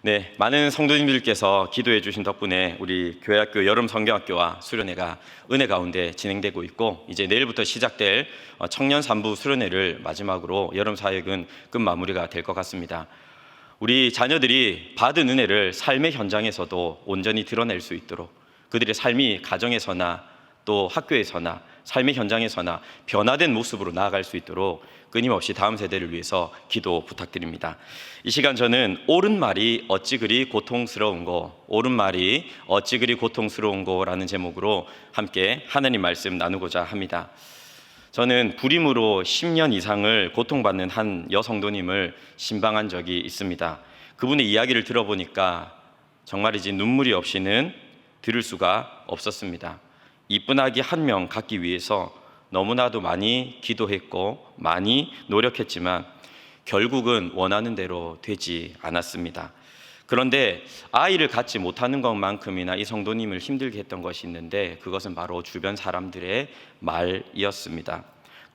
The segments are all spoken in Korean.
네, 많은 성도님들께서 기도해 주신 덕분에 우리 교회학교 여름 성경학교와 수련회가 은혜 가운데 진행되고 있고, 이제 내일부터 시작될 청년 산부 수련회를 마지막으로 여름 사역은 끝 마무리가 될 것 같습니다. 우리 자녀들이 받은 은혜를 삶의 현장에서도 온전히 드러낼 수 있도록, 그들의 삶이 가정에서나 또 학교에서나 삶의 현장에서나 변화된 모습으로 나아갈 수 있도록 끊임없이 다음 세대를 위해서 기도 부탁드립니다. 이 시간 저는 옳은 말이 어찌 그리 고통스러운고, 옳은 말이 어찌 그리 고통스러운고라는 제목으로 함께 하나님 말씀 나누고자 합니다. 저는 불임으로 10년 이상을 고통받는 한 여성도님을 신방한 적이 있습니다. 그분의 이야기를 들어보니까 정말이지 눈물이 없이는 들을 수가 없었습니다. 이쁜 아기 한 명 갖기 위해서 너무나도 많이 기도했고 많이 노력했지만 결국은 원하는 대로 되지 않았습니다. 그런데 아이를 갖지 못하는 것만큼이나 이 성도님을 힘들게 했던 것이 있는데, 그것은 바로 주변 사람들의 말이었습니다.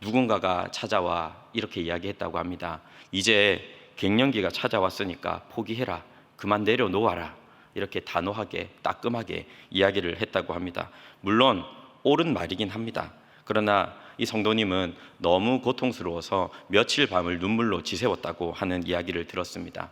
누군가가 찾아와 이렇게 이야기했다고 합니다. 이제 갱년기가 찾아왔으니까 포기해라, 그만 내려놓아라, 이렇게 단호하게 따끔하게 이야기를 했다고 합니다. 물론 옳은 말이긴 합니다. 그러나 이 성도님은 너무 고통스러워서 며칠 밤을 눈물로 지새웠다고 하는 이야기를 들었습니다.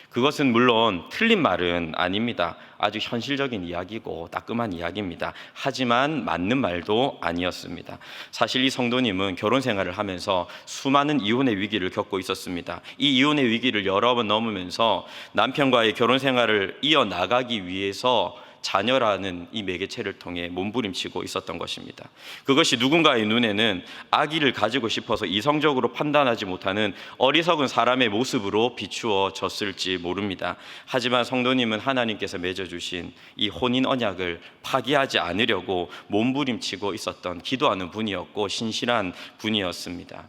그것은 물론 틀린 말은 아닙니다. 아주 현실적인 이야기고 따끔한 이야기입니다. 하지만 맞는 말도 아니었습니다. 사실 이 성도님은 결혼 생활을 하면서 수많은 이혼의 위기를 겪고 있었습니다. 이 이혼의 위기를 여러 번 넘으면서 남편과의 결혼 생활을 이어나가기 위해서 자녀라는 이 매개체를 통해 몸부림치고 있었던 것입니다. 그것이 누군가의 눈에는 아기를 가지고 싶어서 이성적으로 판단하지 못하는 어리석은 사람의 모습으로 비추어졌을지 모릅니다. 하지만 성도님은 하나님께서 맺어주신 이 혼인 언약을 파기하지 않으려고 몸부림치고 있었던 기도하는 분이었고 신실한 분이었습니다.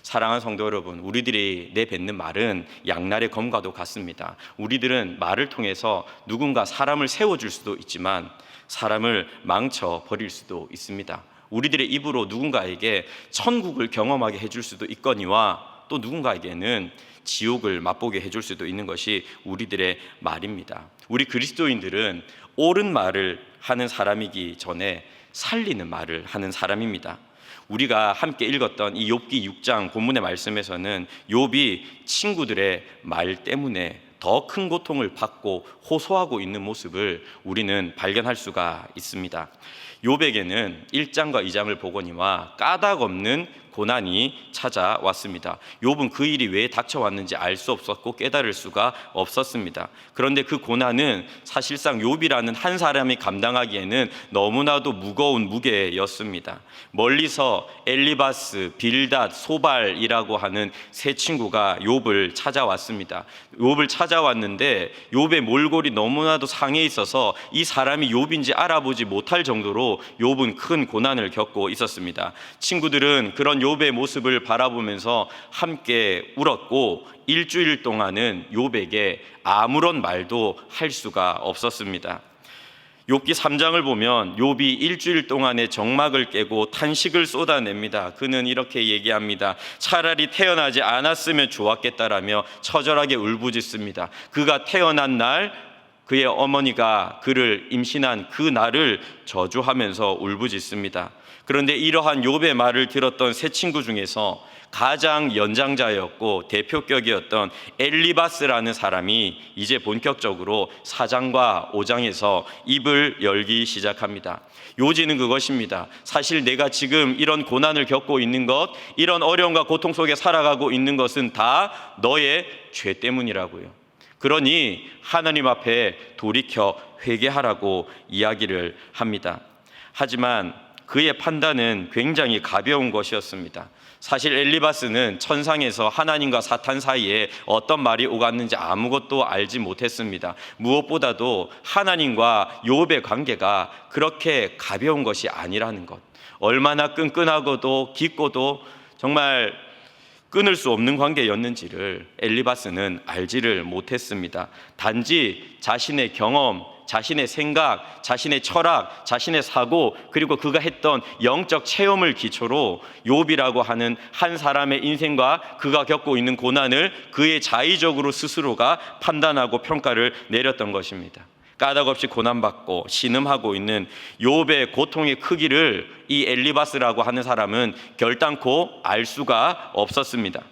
사랑하는 성도 여러분, 우리들이 내뱉는 말은 양날의 검과도 같습니다. 우리들은 말을 통해서 누군가 사람을 세워줄 수도 있지만 사람을 망쳐버릴 수도 있습니다. 우리들의 입으로 누군가에게 천국을 경험하게 해줄 수도 있거니와 또 누군가에게는 지옥을 맛보게 해줄 수도 있는 것이 우리들의 말입니다. 우리 그리스도인들은 옳은 말을 하는 사람이기 전에 살리는 말을 하는 사람입니다. 우리가 함께 읽었던 이 욥기 6장 본문의 말씀에서는 욥이 친구들의 말 때문에 더 큰 고통을 받고 호소하고 있는 모습을 우리는 발견할 수가 있습니다. 욥에게는 1장과 2장을 보거니와 까닭없는 고난이 찾아왔습니다. 욥은 그 일이 왜 닥쳐왔는지 알 수 없었고 깨달을 수가 없었습니다. 그런데 그 고난은 사실상 욥이라는 한 사람이 감당하기에는 너무나도 무거운 무게였습니다. 멀리서 엘리바스, 빌닷, 소발이라고 하는 세 친구가 욥을 찾아왔습니다. 욥을 찾아왔는데 욥의 몰골이 너무나도 상해 있어서 이 사람이 욥인지 알아보지 못할 정도로 욥은 큰 고난을 겪고 있었습니다. 친구들은 그런 욥의 모습을 바라보면서 함께 울었고 일주일 동안은 욥에게 아무런 말도 할 수가 없었습니다. 욥기 3장을 보면 욥이 일주일 동안의 정막을 깨고 탄식을 쏟아냅니다. 그는 이렇게 얘기합니다. 차라리 태어나지 않았으면 좋았겠다라며 처절하게 울부짖습니다. 그가 태어난 날 그의 어머니가 그를 임신한 그 날을 저주하면서 울부짖습니다. 그런데 이러한 욥의 말을 들었던 세 친구 중에서 가장 연장자였고 대표격이었던 엘리바스라는 사람이 이제 본격적으로 4장과 5장에서 입을 열기 시작합니다. 요지는 그것입니다. 사실 내가 지금 이런 고난을 겪고 있는 것, 이런 어려움과 고통 속에 살아가고 있는 것은 다 너의 죄 때문이라고요. 그러니 하나님 앞에 돌이켜 회개하라고 이야기를 합니다. 하지만 그의 판단은 굉장히 가벼운 것이었습니다. 사실 엘리바스는 천상에서 하나님과 사탄 사이에 어떤 말이 오갔는지 아무것도 알지 못했습니다. 무엇보다도 하나님과 욥의 관계가 그렇게 가벼운 것이 아니라는 것, 얼마나 끈끈하고도 깊고도 정말 끊을 수 없는 관계였는지를 엘리바스는 알지를 못했습니다. 단지 자신의 경험, 자신의 생각, 자신의 철학, 자신의 사고, 그리고 그가 했던 영적 체험을 기초로 욥이라고 하는 한 사람의 인생과 그가 겪고 있는 고난을 그의 자의적으로 스스로가 판단하고 평가를 내렸던 것입니다. 까닭없이 고난받고 신음하고 있는 욥의 고통의 크기를 이 엘리바스라고 하는 사람은 결단코 알 수가 없었습니다.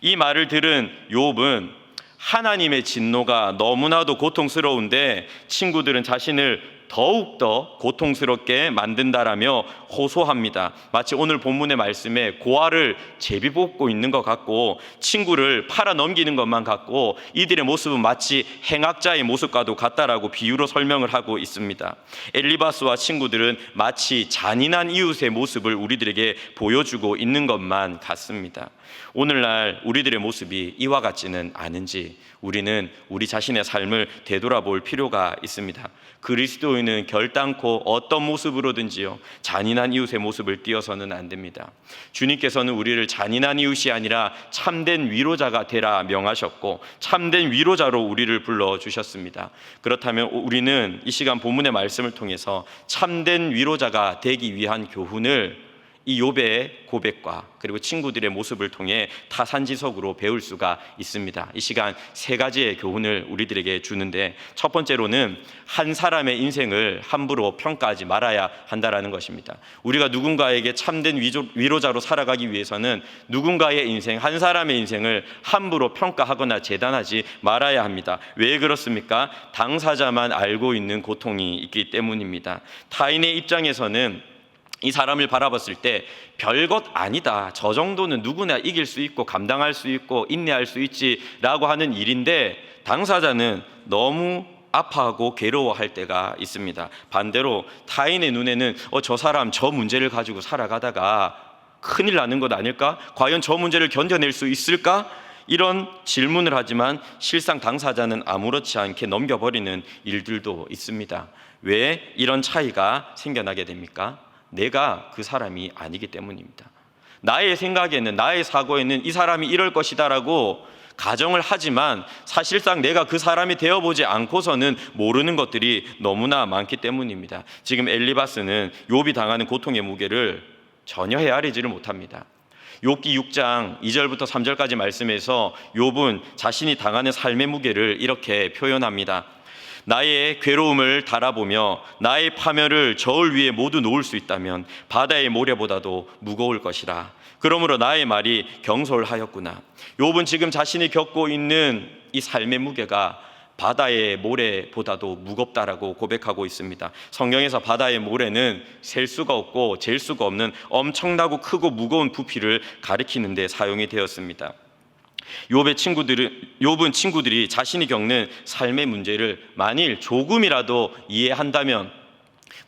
이 말을 들은 욥은 하나님의 진노가 너무나도 고통스러운데 친구들은 자신을 더욱더 고통스럽게 만든다라며 호소합니다. 마치 오늘 본문의 말씀에 고아를 제비뽑고 있는 것 같고 친구를 팔아 넘기는 것만 같고 이들의 모습은 마치 행악자의 모습과도 같다라고 비유로 설명을 하고 있습니다. 엘리바스와 친구들은 마치 잔인한 이웃의 모습을 우리들에게 보여주고 있는 것만 같습니다. 오늘날 우리들의 모습이 이와 같지는 않은지 우리는 우리 자신의 삶을 되돌아볼 필요가 있습니다. 그리스도인은 결단코 어떤 모습으로든지요 잔인한 이웃의 모습을 띄어서는 안 됩니다. 주님께서는 우리를 잔인한 이웃이 아니라 참된 위로자가 되라 명하셨고 참된 위로자로 우리를 불러주셨습니다. 그렇다면 우리는 이 시간 본문의 말씀을 통해서 참된 위로자가 되기 위한 교훈을 이 욥의 고백과 그리고 친구들의 모습을 통해 타산지석으로 배울 수가 있습니다. 이 시간 세 가지의 교훈을 우리들에게 주는데 첫 번째로는 한 사람의 인생을 함부로 평가하지 말아야 한다라는 것입니다. 우리가 누군가에게 참된 위로자로 살아가기 위해서는 누군가의 인생, 한 사람의 인생을 함부로 평가하거나 재단하지 말아야 합니다. 왜 그렇습니까? 당사자만 알고 있는 고통이 있기 때문입니다. 타인의 입장에서는 이 사람을 바라봤을 때 별것 아니다, 저 정도는 누구나 이길 수 있고 감당할 수 있고 인내할 수 있지라고 하는 일인데 당사자는 너무 아파하고 괴로워할 때가 있습니다. 반대로 타인의 눈에는 저 사람 저 문제를 가지고 살아가다가 큰일 나는 것 아닐까? 과연 저 문제를 견뎌낼 수 있을까? 이런 질문을 하지만 실상 당사자는 아무렇지 않게 넘겨버리는 일들도 있습니다. 왜 이런 차이가 생겨나게 됩니까? 내가 그 사람이 아니기 때문입니다. 나의 생각에는, 나의 사고에는 이 사람이 이럴 것이다라고 가정을 하지만 사실상 내가 그 사람이 되어보지 않고서는 모르는 것들이 너무나 많기 때문입니다. 지금 엘리바스는 욥이 당하는 고통의 무게를 전혀 헤아리지를 못합니다. 욥기 6장 2절부터 3절까지 말씀에서 욥은 자신이 당하는 삶의 무게를 이렇게 표현합니다. 나의 괴로움을 달아보며 나의 파멸을 저울 위에 모두 놓을 수 있다면 바다의 모래보다도 무거울 것이라. 그러므로 나의 말이 경솔하였구나. 욥은 지금 자신이 겪고 있는 이 삶의 무게가 바다의 모래보다도 무겁다라고 고백하고 있습니다. 성경에서 바다의 모래는 셀 수가 없고 잴 수가 없는 엄청나고 크고 무거운 부피를 가리키는 데 사용이 되었습니다. 욥은 친구들이 자신이 겪는 삶의 문제를 만일 조금이라도 이해한다면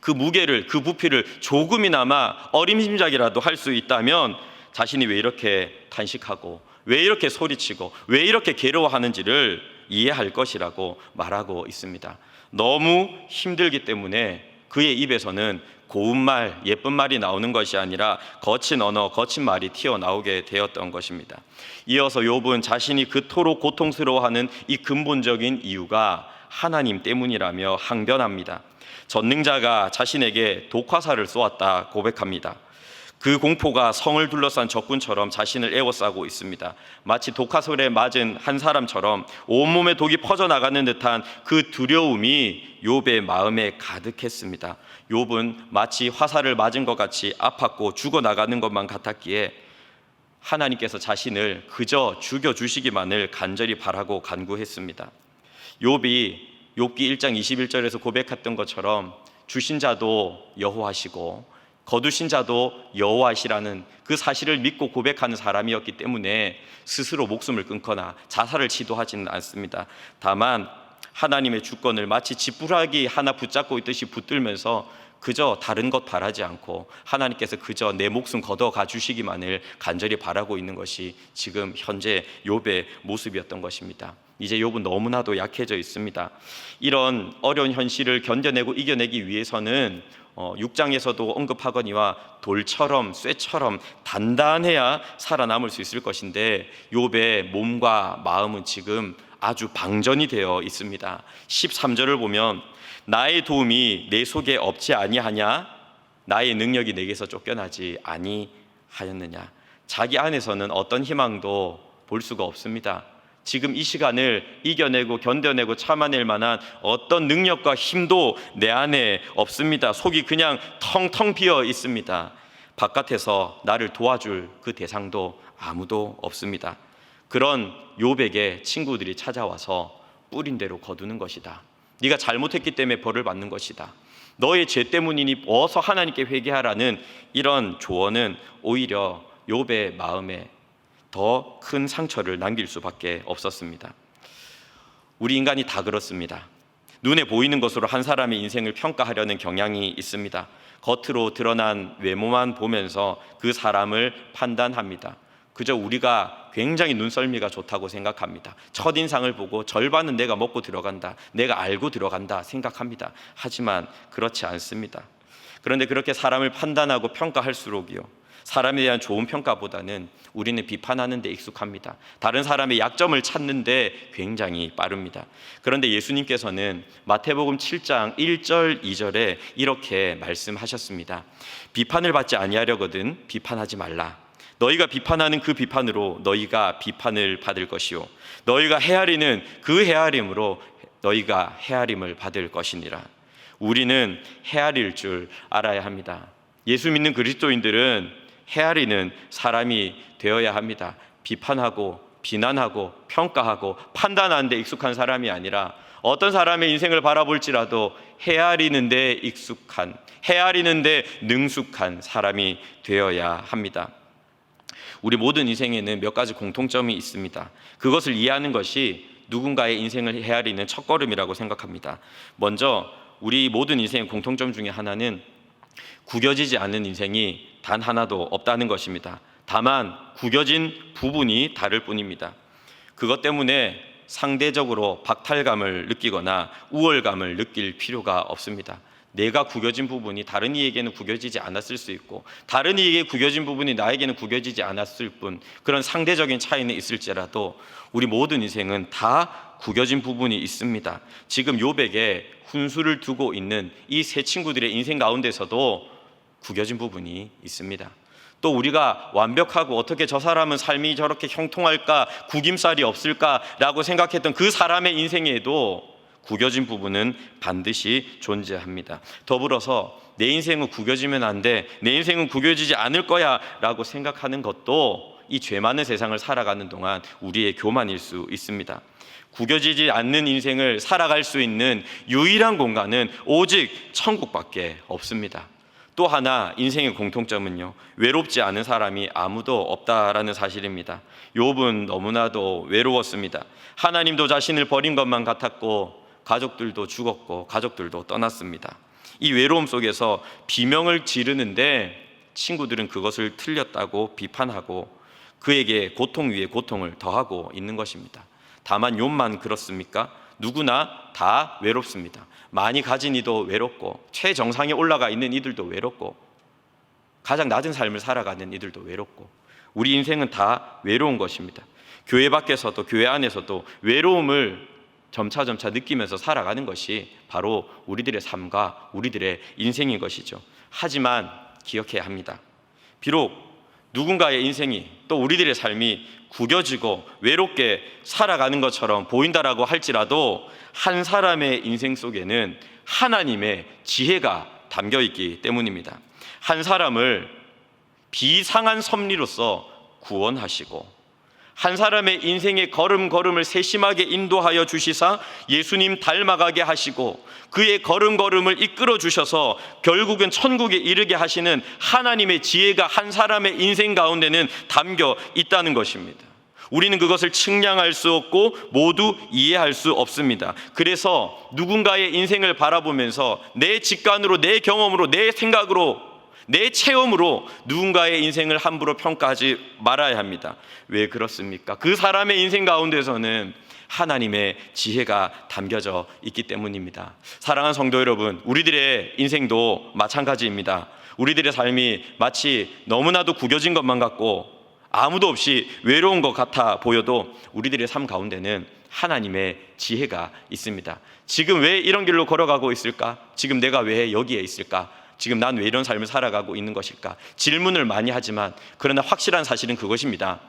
그 무게를, 그 부피를 조금이나마 어림짐작이라도 할 수 있다면 자신이 왜 이렇게 탄식하고 왜 이렇게 소리치고 왜 이렇게 괴로워하는지를 이해할 것이라고 말하고 있습니다. 너무 힘들기 때문에 그의 입에서는 고운 말, 예쁜 말이 나오는 것이 아니라 거친 언어, 거친 말이 튀어나오게 되었던 것입니다. 이어서 욥은 자신이 그토록 고통스러워하는 이 근본적인 이유가 하나님 때문이라며 항변합니다. 전능자가 자신에게 독화살을 쏘았다 고백합니다. 그 공포가 성을 둘러싼 적군처럼 자신을 에워싸고 있습니다. 마치 독화살에 맞은 한 사람처럼 온몸에 독이 퍼져나가는 듯한 그 두려움이 욥의 마음에 가득했습니다. 욥은 마치 화살을 맞은 것 같이 아팠고 죽어나가는 것만 같았기에 하나님께서 자신을 그저 죽여주시기만을 간절히 바라고 간구했습니다. 욥이 욥기 1장 21절에서 고백했던 것처럼 주신 자도 여호와시고 거두신 자도 여호와시라는 그 사실을 믿고 고백하는 사람이었기 때문에 스스로 목숨을 끊거나 자살을 시도하지는 않습니다. 다만 하나님의 주권을 마치 지푸라기 하나 붙잡고 있듯이 붙들면서 그저 다른 것 바라지 않고 하나님께서 그저 내 목숨 걷어가 주시기만을 간절히 바라고 있는 것이 지금 현재 욥의 모습이었던 것입니다. 이제 욥은 너무나도 약해져 있습니다. 이런 어려운 현실을 견뎌내고 이겨내기 위해서는 6장에서도 언급하거니와 돌처럼 쇠처럼 단단해야 살아남을 수 있을 것인데 욥의 몸과 마음은 지금 아주 방전이 되어 있습니다. 13절을 보면 나의 도움이 내 속에 없지 아니하냐, 나의 능력이 내게서 쫓겨나지 아니하였느냐. 자기 안에서는 어떤 희망도 볼 수가 없습니다. 지금 이 시간을 이겨내고 견뎌내고 참아낼 만한 어떤 능력과 힘도 내 안에 없습니다. 속이 그냥 텅텅 비어 있습니다. 바깥에서 나를 도와줄 그 대상도 아무도 없습니다. 그런 욥에게 친구들이 찾아와서 뿌린 대로 거두는 것이다. 네가 잘못했기 때문에 벌을 받는 것이다. 너의 죄 때문이니 어서 하나님께 회개하라는 이런 조언은 오히려 욥의 마음에 더 큰 상처를 남길 수밖에 없었습니다. 우리 인간이 다 그렇습니다. 눈에 보이는 것으로 한 사람의 인생을 평가하려는 경향이 있습니다. 겉으로 드러난 외모만 보면서 그 사람을 판단합니다. 그저 우리가 굉장히 눈썰미가 좋다고 생각합니다. 첫인상을 보고 절반은 내가 먹고 들어간다, 내가 알고 들어간다 생각합니다. 하지만 그렇지 않습니다. 그런데 그렇게 사람을 판단하고 평가할수록이요, 사람에 대한 좋은 평가보다는 우리는 비판하는 데 익숙합니다. 다른 사람의 약점을 찾는 데 굉장히 빠릅니다. 그런데 예수님께서는 마태복음 7장 1절 2절에 이렇게 말씀하셨습니다. 비판을 받지 아니하려거든 비판하지 말라. 너희가 비판하는 그 비판으로 너희가 비판을 받을 것이요, 너희가 헤아리는 그 헤아림으로 너희가 헤아림을 받을 것이니라. 우리는 헤아릴 줄 알아야 합니다. 예수 믿는 그리스도인들은 헤아리는 사람이 되어야 합니다. 비판하고 비난하고 평가하고 판단하는 데 익숙한 사람이 아니라 어떤 사람의 인생을 바라볼지라도 헤아리는 데 익숙한, 헤아리는 데 능숙한 사람이 되어야 합니다. 우리 모든 인생에는 몇 가지 공통점이 있습니다. 그것을 이해하는 것이 누군가의 인생을 헤아리는 첫걸음이라고 생각합니다. 먼저 우리 모든 인생의 공통점 중에 하나는 구겨지지 않는 인생이 단 하나도 없다는 것입니다. 다만 구겨진 부분이 다를 뿐입니다. 그것 때문에 상대적으로 박탈감을 느끼거나 우월감을 느낄 필요가 없습니다. 내가 구겨진 부분이 다른 이에게는 구겨지지 않았을 수 있고, 다른 이에게 구겨진 부분이 나에게는 구겨지지 않았을 뿐, 그런 상대적인 차이는 있을지라도 우리 모든 인생은 다 구겨진 부분이 있습니다. 지금 욥에게 훈수를 두고 있는 이 세 친구들의 인생 가운데서도 구겨진 부분이 있습니다. 또 우리가 완벽하고 어떻게 저 사람은 삶이 저렇게 형통할까, 구김살이 없을까라고 생각했던 그 사람의 인생에도 구겨진 부분은 반드시 존재합니다. 더불어서 내 인생은 구겨지면 안 돼, 내 인생은 구겨지지 않을 거야 라고 생각하는 것도 이 죄 많은 세상을 살아가는 동안 우리의 교만일 수 있습니다. 구겨지지 않는 인생을 살아갈 수 있는 유일한 공간은 오직 천국밖에 없습니다. 또 하나 인생의 공통점은요, 외롭지 않은 사람이 아무도 없다라는 사실입니다. 욥은 너무나도 외로웠습니다. 하나님도 자신을 버린 것만 같았고 가족들도 죽었고 가족들도 떠났습니다. 이 외로움 속에서 비명을 지르는데 친구들은 그것을 틀렸다고 비판하고 그에게 고통 위에 고통을 더하고 있는 것입니다. 다만 욥만 그렇습니까? 누구나 다 외롭습니다. 많이 가진 이도 외롭고, 최정상에 올라가 있는 이들도 외롭고, 가장 낮은 삶을 살아가는 이들도 외롭고, 우리 인생은 다 외로운 것입니다. 교회 밖에서도 교회 안에서도 외로움을 점차 느끼면서 살아가는 것이 바로 우리들의 삶과 우리들의 인생인 것이죠. 하지만 기억해야 합니다. 비록 누군가의 인생이, 또 우리들의 삶이 구겨지고 외롭게 살아가는 것처럼 보인다라고 할지라도 한 사람의 인생 속에는 하나님의 지혜가 담겨 있기 때문입니다. 한 사람을 비상한 섭리로서 구원하시고, 한 사람의 인생의 걸음걸음을 세심하게 인도하여 주시사 예수님 닮아가게 하시고, 그의 걸음걸음을 이끌어 주셔서 결국은 천국에 이르게 하시는 하나님의 지혜가 한 사람의 인생 가운데는 담겨 있다는 것입니다. 우리는 그것을 측량할 수 없고 모두 이해할 수 없습니다. 그래서 누군가의 인생을 바라보면서 내 직관으로, 내 경험으로, 내 생각으로, 내 체험으로 누군가의 인생을 함부로 평가하지 말아야 합니다. 왜 그렇습니까? 그 사람의 인생 가운데서는 하나님의 지혜가 담겨져 있기 때문입니다. 사랑하는 성도 여러분, 우리들의 인생도 마찬가지입니다. 우리들의 삶이 마치 너무나도 구겨진 것만 같고 아무도 없이 외로운 것 같아 보여도 우리들의 삶 가운데는 하나님의 지혜가 있습니다. 지금 왜 이런 길로 걸어가고 있을까? 지금 내가 왜 여기에 있을까? 지금 난 왜 이런 삶을 살아가고 있는 것일까? 질문을 많이 하지만 그러나 확실한 사실은 그것입니다.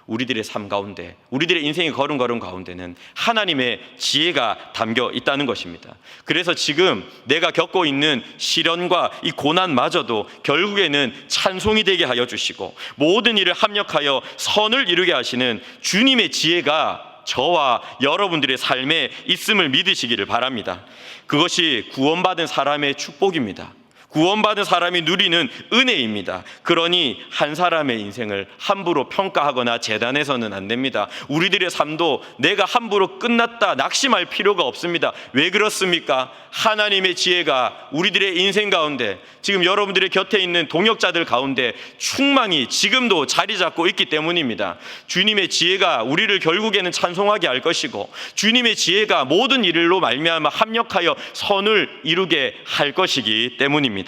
우리들의 삶 가운데, 우리들의 인생의 걸음걸음 가운데는 하나님의 지혜가 담겨 있다는 것입니다. 그래서 지금 내가 겪고 있는 시련과 이 고난마저도 결국에는 찬송이 되게 하여 주시고 모든 일을 합력하여 선을 이루게 하시는 주님의 지혜가 저와 여러분들의 삶에 있음을 믿으시기를 바랍니다. 그것이 구원받은 사람의 축복입니다. 구원받은 사람이 누리는 은혜입니다. 그러니 한 사람의 인생을 함부로 평가하거나 재단해서는 안 됩니다. 우리들의 삶도 내가 함부로 끝났다 낙심할 필요가 없습니다. 왜 그렇습니까? 하나님의 지혜가 우리들의 인생 가운데, 지금 여러분들의 곁에 있는 동역자들 가운데 충만히 지금도 자리 잡고 있기 때문입니다. 주님의 지혜가 우리를 결국에는 찬송하게 할 것이고, 주님의 지혜가 모든 일로 말미암아 합력하여 선을 이루게 할 것이기 때문입니다.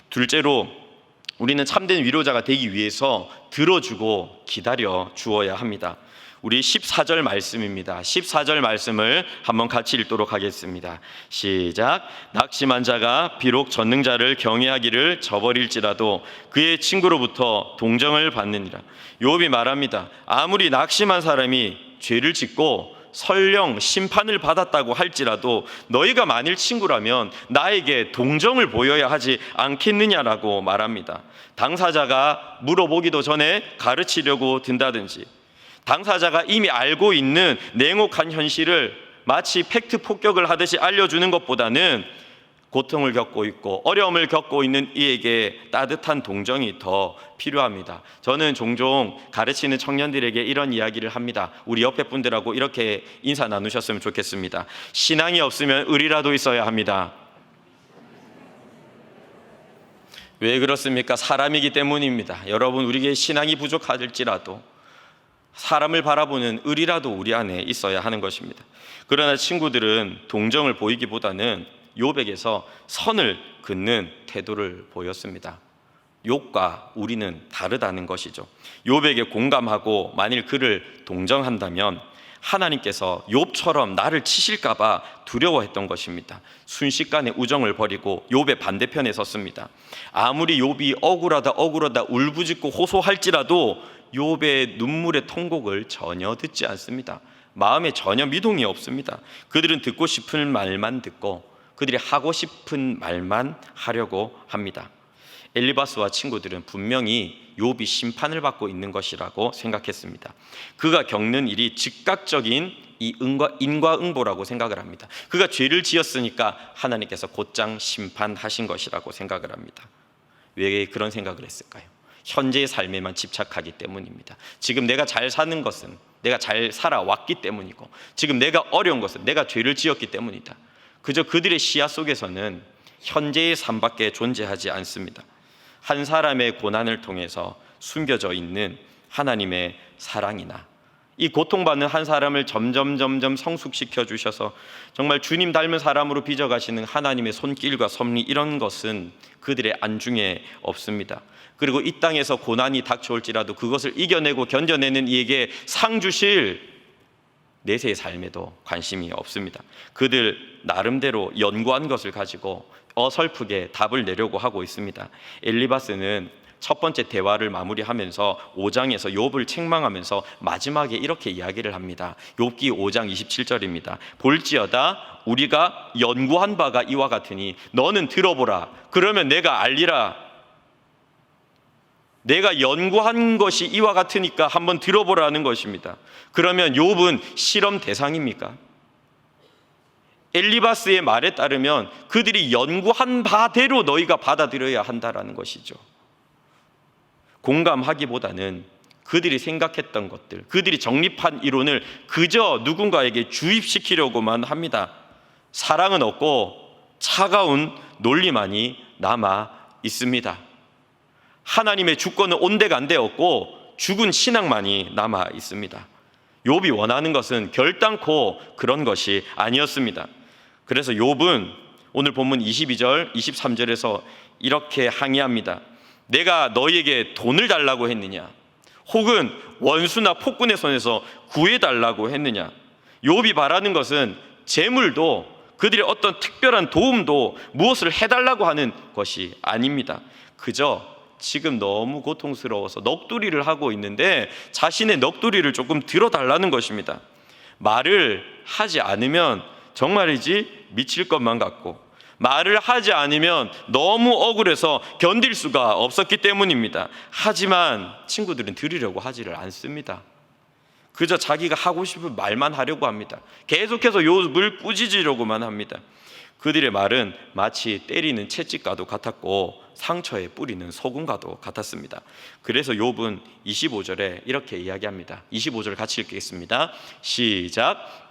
둘째로, 우리는 참된 위로자가 되기 위해서 들어주고 기다려 주어야 합니다. 우리 14절 말씀입니다. 14절 말씀을 한번 같이 읽도록 하겠습니다. 시작. 낙심한 자가 비록 전능자를 경외하기를 저버릴지라도 그의 친구로부터 동정을 받느니라. 욥이 말합니다. 아무리 낙심한 사람이 죄를 짓고 설령 심판을 받았다고 할지라도 너희가 만일 친구라면 나에게 동정을 보여야 하지 않겠느냐라고 말합니다. 당사자가 물어보기도 전에 가르치려고 든다든지, 당사자가 이미 알고 있는 냉혹한 현실을 마치 팩트 폭격을 하듯이 알려주는 것보다는 고통을 겪고 있고 어려움을 겪고 있는 이에게 따뜻한 동정이 더 필요합니다. 저는 종종 가르치는 청년들에게 이런 이야기를 합니다. 우리 옆에 분들하고 이렇게 인사 나누셨으면 좋겠습니다. 신앙이 없으면 의리라도 있어야 합니다. 왜 그렇습니까? 사람이기 때문입니다. 여러분, 우리에게 신앙이 부족할지라도 사람을 바라보는 의리라도 우리 안에 있어야 하는 것입니다. 그러나 친구들은 동정을 보이기보다는 욥에게서 선을 긋는 태도를 보였습니다. 욥과 우리는 다르다는 것이죠. 욥에게 공감하고 만일 그를 동정한다면 하나님께서 욥처럼 나를 치실까 봐 두려워했던 것입니다. 순식간에 우정을 버리고 욥의 반대편에 섰습니다. 아무리 욥이 억울하다 울부짖고 호소할지라도 욥의 눈물의 통곡을 전혀 듣지 않습니다. 마음에 전혀 미동이 없습니다. 그들은 듣고 싶은 말만 듣고 그들이 하고 싶은 말만 하려고 합니다. 엘리바스와 친구들은 분명히 욥이 심판을 받고 있는 것이라고 생각했습니다. 그가 겪는 일이 즉각적인 이 인과응보라고 생각을 합니다. 그가 죄를 지었으니까 하나님께서 곧장 심판하신 것이라고 생각을 합니다. 왜 그런 생각을 했을까요? 현재의 삶에만 집착하기 때문입니다. 지금 내가 잘 사는 것은 내가 잘 살아왔기 때문이고, 지금 내가 어려운 것은 내가 죄를 지었기 때문이다. 그저 그들의 시야 속에서는 현재의 삶밖에 존재하지 않습니다. 한 사람의 고난을 통해서 숨겨져 있는 하나님의 사랑이나 이 고통받는 한 사람을 점점 성숙시켜 주셔서 정말 주님 닮은 사람으로 빚어가시는 하나님의 손길과 섭리, 이런 것은 그들의 안중에 없습니다. 그리고 이 땅에서 고난이 닥쳐올지라도 그것을 이겨내고 견뎌내는 이에게 상 주실 내세의 삶에도 관심이 없습니다. 그들 나름대로 연구한 것을 가지고 어설프게 답을 내려고 하고 있습니다. 엘리바스는 첫 번째 대화를 마무리하면서 5장에서 욥을 책망하면서 마지막에 이렇게 이야기를 합니다. 욥기 5장 27절입니다. 볼지어다 우리가 연구한 바가 이와 같으니 너는 들어보라. 그러면 내가 알리라. 내가 연구한 것이 이와 같으니까 한번 들어보라는 것입니다. 그러면 욥은 실험 대상입니까? 엘리바스의 말에 따르면 그들이 연구한 바대로 너희가 받아들여야 한다라는 것이죠. 공감하기보다는 그들이 생각했던 것들, 그들이 정립한 이론을 그저 누군가에게 주입시키려고만 합니다. 사랑은 없고 차가운 논리만이 남아 있습니다. 하나님의 주권은 온데간데 없고 죽은 신앙만이 남아 있습니다. 욥이 원하는 것은 결단코 그런 것이 아니었습니다. 그래서 욥은 오늘 본문 22절, 23절에서 이렇게 항의합니다. 내가 너희에게 돈을 달라고 했느냐? 혹은 원수나 폭군의 손에서 구해달라고 했느냐? 욥이 바라는 것은 재물도 그들의 어떤 특별한 도움도 무엇을 해달라고 하는 것이 아닙니다. 그저 지금 너무 고통스러워서 넋두리를 하고 있는데 자신의 넋두리를 조금 들어달라는 것입니다. 말을 하지 않으면 정말이지 미칠 것만 같고, 말을 하지 않으면 너무 억울해서 견딜 수가 없었기 때문입니다. 하지만 친구들은 들으려고 하지를 않습니다. 그저 자기가 하고 싶은 말만 하려고 합니다. 계속해서 욥을 꾸짖으려고만 합니다. 그들의 말은 마치 때리는 채찍과도 같았고 상처에 뿌리는 소금과도 같았습니다. 그래서 욥은 25절에 이렇게 이야기합니다. 25절 같이 읽겠습니다. 시작.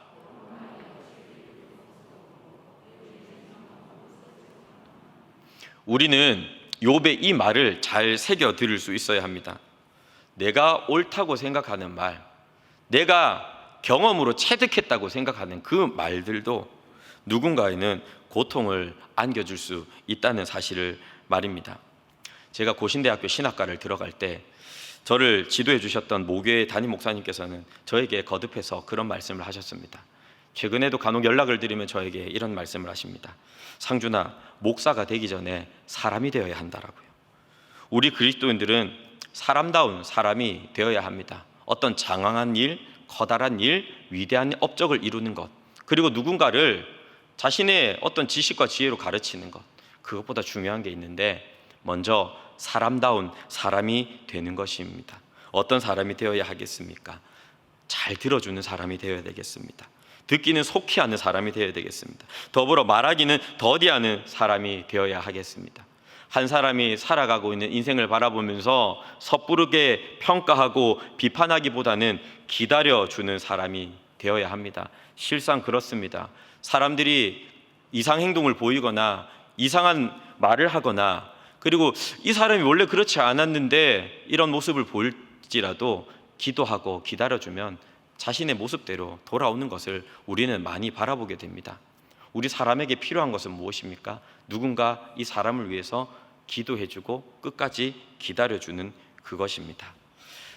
우리는 욥의 이 말을 잘 새겨 들을 수 있어야 합니다. 내가 옳다고 생각하는 말, 내가 경험으로 체득했다고 생각하는 그 말들도 누군가에는 고통을 안겨줄 수 있다는 사실을 말입니다. 제가 고신대학교 신학과를 들어갈 때 저를 지도해 주셨던 모교의 담임 목사님께서는 저에게 거듭해서 그런 말씀을 하셨습니다. 최근에도 간혹 연락을 드리면 저에게 이런 말씀을 하십니다. 상준아, 목사가 되기 전에 사람이 되어야 한다라고요. 우리 그리스도인들은 사람다운 사람이 되어야 합니다. 어떤 장황한 일, 커다란 일, 위대한 업적을 이루는 것, 그리고 누군가를 자신의 어떤 지식과 지혜로 가르치는 것, 그것보다 중요한 게 있는데 먼저 사람다운 사람이 되는 것입니다. 어떤 사람이 되어야 하겠습니까? 잘 들어주는 사람이 되어야 되겠습니다. 듣기는 속히 하는 사람이 되어야 되겠습니다. 더불어 말하기는 더디하는 사람이 되어야 하겠습니다. 한 사람이 살아가고 있는 인생을 바라보면서 섣부르게 평가하고 비판하기보다는 기다려주는 사람이 되어야 합니다. 실상 그렇습니다. 사람들이 이상 행동을 보이거나 이상한 말을 하거나, 그리고 이 사람이 원래 그렇지 않았는데 이런 모습을 보일지라도 기도하고 기다려주면 자신의 모습대로 돌아오는 것을 우리는 많이 바라보게 됩니다. 우리 사람에게 필요한 것은 무엇입니까? 누군가 이 사람을 위해서 기도해주고 끝까지 기다려주는 그것입니다.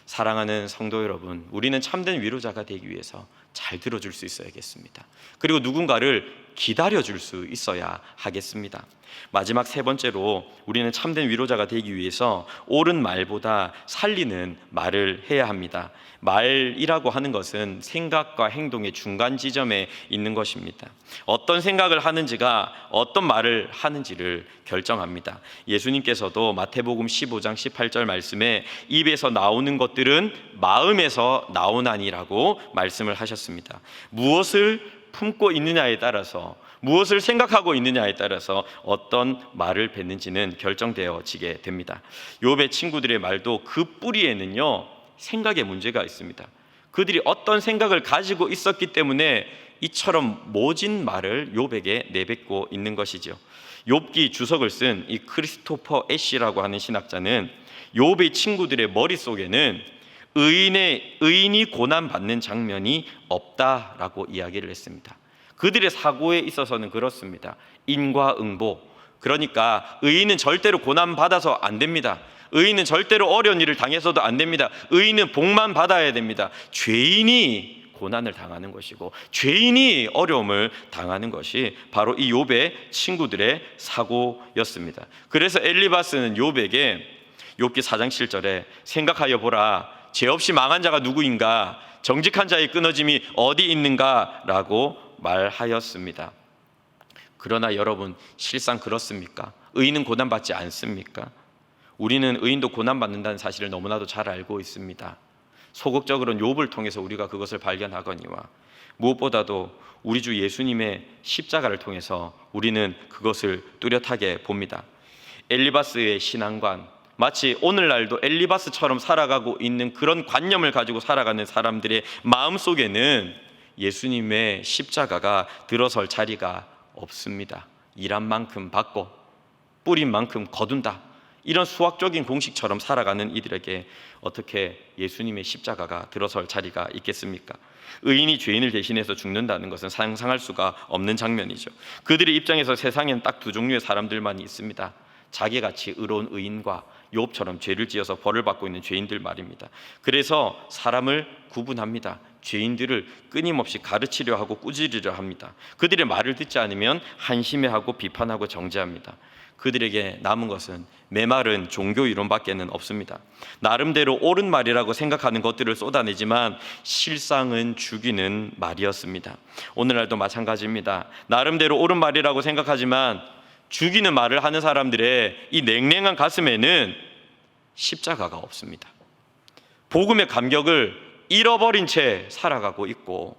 사랑하는 성도 여러분, 우리는 참된 위로자가 되기 위해서 잘 들어줄 수 있어야겠습니다. 그리고 누군가를 기다려줄 수 있어야 하겠습니다. 마지막 세 번째로 우리는 참된 위로자가 되기 위해서 옳은 말보다 살리는 말을 해야 합니다. 말이라고 하는 것은 생각과 행동의 중간 지점에 있는 것입니다. 어떤 생각을 하는지가 어떤 말을 하는지를 결정합니다. 예수님께서도 마태복음 15장 18절 말씀에 입에서 나오는 것들은 마음에서 나오나니라고 말씀을 하셨습니다. 무엇을 품고 있느냐에 따라서, 무엇을 생각하고 있느냐에 따라서 어떤 말을 뱉는지는 결정되어지게 됩니다. 욥의 친구들의 말도 그 뿌리에는요, 생각의 문제가 있습니다. 그들이 어떤 생각을 가지고 있었기 때문에 이처럼 모진 말을 욥에게 내뱉고 있는 것이죠. 욥기 주석을 쓴 이 크리스토퍼 애쉬라고 하는 신학자는 욥의 친구들의 머릿속에는 의인이 고난받는 장면이 없다라고 이야기를 했습니다. 그들의 사고에 있어서는 그렇습니다. 인과응보, 그러니까 의인은 절대로 고난받아서 안 됩니다. 의인은 절대로 어려운 일을 당해서도 안 됩니다. 의인은 복만 받아야 됩니다. 죄인이 고난을 당하는 것이고 죄인이 어려움을 당하는 것이 바로 이 욥의 친구들의 사고였습니다. 그래서 엘리바스는 욥에게 욥기 4장 7절에 생각하여 보라, 죄 없이 망한 자가 누구인가, 정직한 자의 끊어짐이 어디 있는가 라고 말하였습니다. 그러나 여러분, 실상 그렇습니까? 의인은 고난받지 않습니까? 우리는 의인도 고난받는다는 사실을 너무나도 잘 알고 있습니다. 소극적으로는 욥을 통해서 우리가 그것을 발견하거니와 무엇보다도 우리 주 예수님의 십자가를 통해서 우리는 그것을 뚜렷하게 봅니다. 엘리바스의 신앙관, 마치 오늘날도 엘리바스처럼 살아가고 있는 그런 관념을 가지고 살아가는 사람들의 마음속에는 예수님의 십자가가 들어설 자리가 없습니다. 일한 만큼 받고 뿌린 만큼 거둔다, 이런 수학적인 공식처럼 살아가는 이들에게 어떻게 예수님의 십자가가 들어설 자리가 있겠습니까? 의인이 죄인을 대신해서 죽는다는 것은 상상할 수가 없는 장면이죠. 그들의 입장에서 세상에는 딱 두 종류의 사람들만 있습니다. 자기같이 의로운 의인과 욥처럼 죄를 지어서 벌을 받고 있는 죄인들 말입니다. 그래서 사람을 구분합니다. 죄인들을 끊임없이 가르치려 하고 꾸짖으려 합니다. 그들의 말을 듣지 않으면 한심해하고 비판하고 정죄합니다. 그들에게 남은 것은 메마른 종교 이론밖에는 없습니다. 나름대로 옳은 말이라고 생각하는 것들을 쏟아내지만 실상은 죽이는 말이었습니다. 오늘날도 마찬가지입니다. 나름대로 옳은 말이라고 생각하지만 죽이는 말을 하는 사람들의 이 냉랭한 가슴에는 십자가가 없습니다. 복음의 감격을 잃어버린 채 살아가고 있고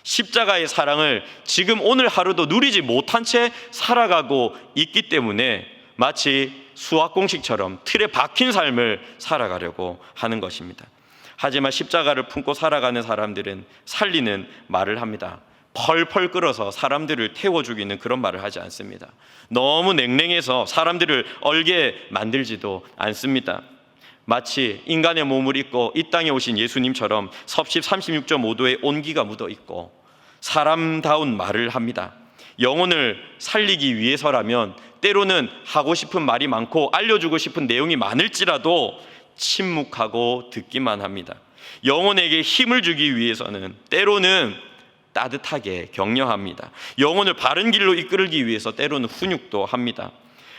십자가의 사랑을 지금 오늘 하루도 누리지 못한 채 살아가고 있기 때문에 마치 수학 공식처럼 틀에 박힌 삶을 살아가려고 하는 것입니다. 하지만 십자가를 품고 살아가는 사람들은 살리는 말을 합니다. 펄펄 끓어서 사람들을 태워 죽이는 그런 말을 하지 않습니다. 너무 냉랭해서 사람들을 얼게 만들지도 않습니다. 마치 인간의 몸을 입고 이 땅에 오신 예수님처럼 섭씨 36.5도의 온기가 묻어 있고 사람다운 말을 합니다. 영혼을 살리기 위해서라면 때로는 하고 싶은 말이 많고 알려주고 싶은 내용이 많을지라도 침묵하고 듣기만 합니다. 영혼에게 힘을 주기 위해서는 때로는 따뜻하게 격려합니다. 영혼을 바른 길로 이끌기 위해서 때로는 훈육도 합니다.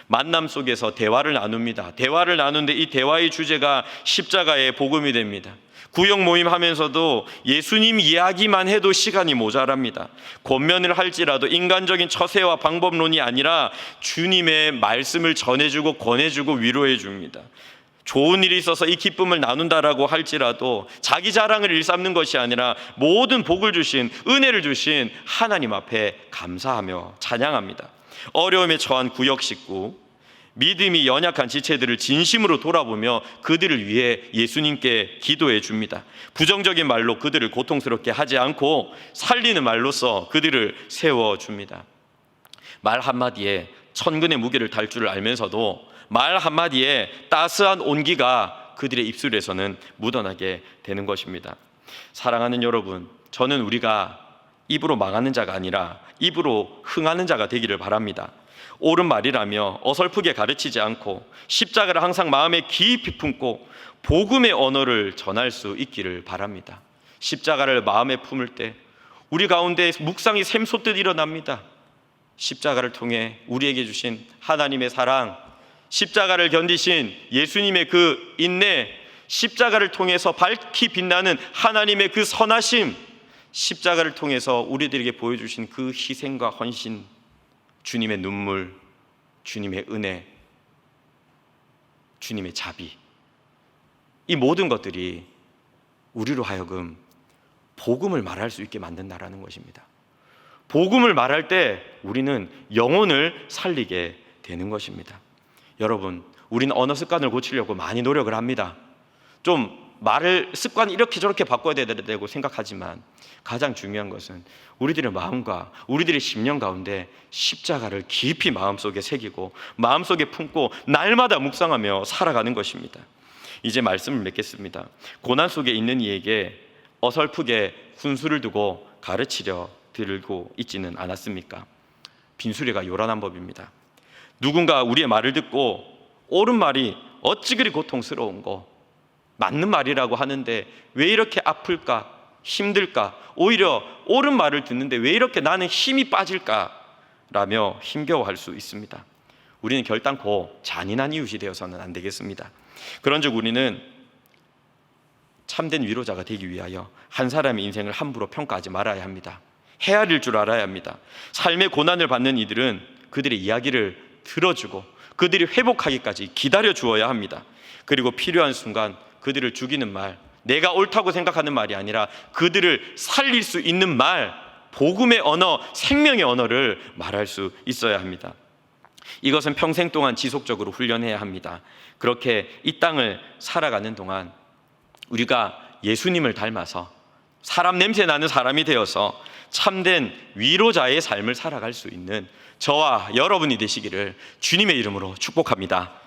만남 속에서 대화를 나눕니다. 대화를 나누는데 이 대화의 주제가 십자가의 복음이 됩니다. 구역 모임 하면서도 예수님 이야기만 해도 시간이 모자랍니다. 권면을 할지라도 인간적인 처세와 방법론이 아니라 주님의 말씀을 전해주고 권해주고 위로해 줍니다. 좋은 일이 있어서 이 기쁨을 나눈다라고 할지라도 자기 자랑을 일삼는 것이 아니라 모든 복을 주신, 은혜를 주신 하나님 앞에 감사하며 찬양합니다. 어려움에 처한 구역 식구, 믿음이 연약한 지체들을 진심으로 돌아보며 그들을 위해 예수님께 기도해 줍니다. 부정적인 말로 그들을 고통스럽게 하지 않고 살리는 말로써 그들을 세워줍니다. 말 한마디에 천근의 무게를 달 줄을 알면서도 말 한마디에 따스한 온기가 그들의 입술에서는 묻어나게 되는 것입니다. 사랑하는 여러분, 저는 우리가 입으로 망하는 자가 아니라 입으로 흥하는 자가 되기를 바랍니다. 옳은 말이라며 어설프게 가르치지 않고 십자가를 항상 마음에 깊이 품고 복음의 언어를 전할 수 있기를 바랍니다. 십자가를 마음에 품을 때 우리 가운데 묵상이 샘솟듯 일어납니다. 십자가를 통해 우리에게 주신 하나님의 사랑, 십자가를 견디신 예수님의 그 인내, 십자가를 통해서 밝히 빛나는 하나님의 그 선하심, 십자가를 통해서 우리들에게 보여주신 그 희생과 헌신, 주님의 눈물, 주님의 은혜, 주님의 자비, 이 모든 것들이 우리로 하여금 복음을 말할 수 있게 만든다라는 것입니다. 복음을 말할 때 우리는 영혼을 살리게 되는 것입니다. 여러분, 우리는 언어 습관을 고치려고 많이 노력을 합니다. 좀 말을 습관 이렇게 저렇게 바꿔야 되고 생각하지만 가장 중요한 것은 우리들의 마음과 우리들의 심령 가운데 십자가를 깊이 마음속에 새기고 마음속에 품고 날마다 묵상하며 살아가는 것입니다. 이제 말씀을 맺겠습니다. 고난 속에 있는 이에게 어설프게 훈수를 두고 가르치려 들고 있지는 않았습니까? 빈수레가 요란한 법입니다. 누군가 우리의 말을 듣고 옳은 말이 어찌 그리 고통스러운고, 맞는 말이라고 하는데 왜 이렇게 아플까, 힘들까, 오히려 옳은 말을 듣는데 왜 이렇게 나는 힘이 빠질까 라며 힘겨워할 수 있습니다. 우리는 결단코 잔인한 이웃이 되어서는 안 되겠습니다. 그런즉 우리는 참된 위로자가 되기 위하여 한 사람의 인생을 함부로 평가하지 말아야 합니다. 헤아릴 줄 알아야 합니다. 삶의 고난을 받는 이들은 그들의 이야기를 들어주고 그들이 회복하기까지 기다려 주어야 합니다. 그리고 필요한 순간 그들을 죽이는 말, 내가 옳다고 생각하는 말이 아니라 그들을 살릴 수 있는 말, 복음의 언어, 생명의 언어를 말할 수 있어야 합니다. 이것은 평생 동안 지속적으로 훈련해야 합니다. 그렇게 이 땅을 살아가는 동안 우리가 예수님을 닮아서 사람 냄새 나는 사람이 되어서 참된 위로자의 삶을 살아갈 수 있는 저와 여러분이 되시기를 주님의 이름으로 축복합니다.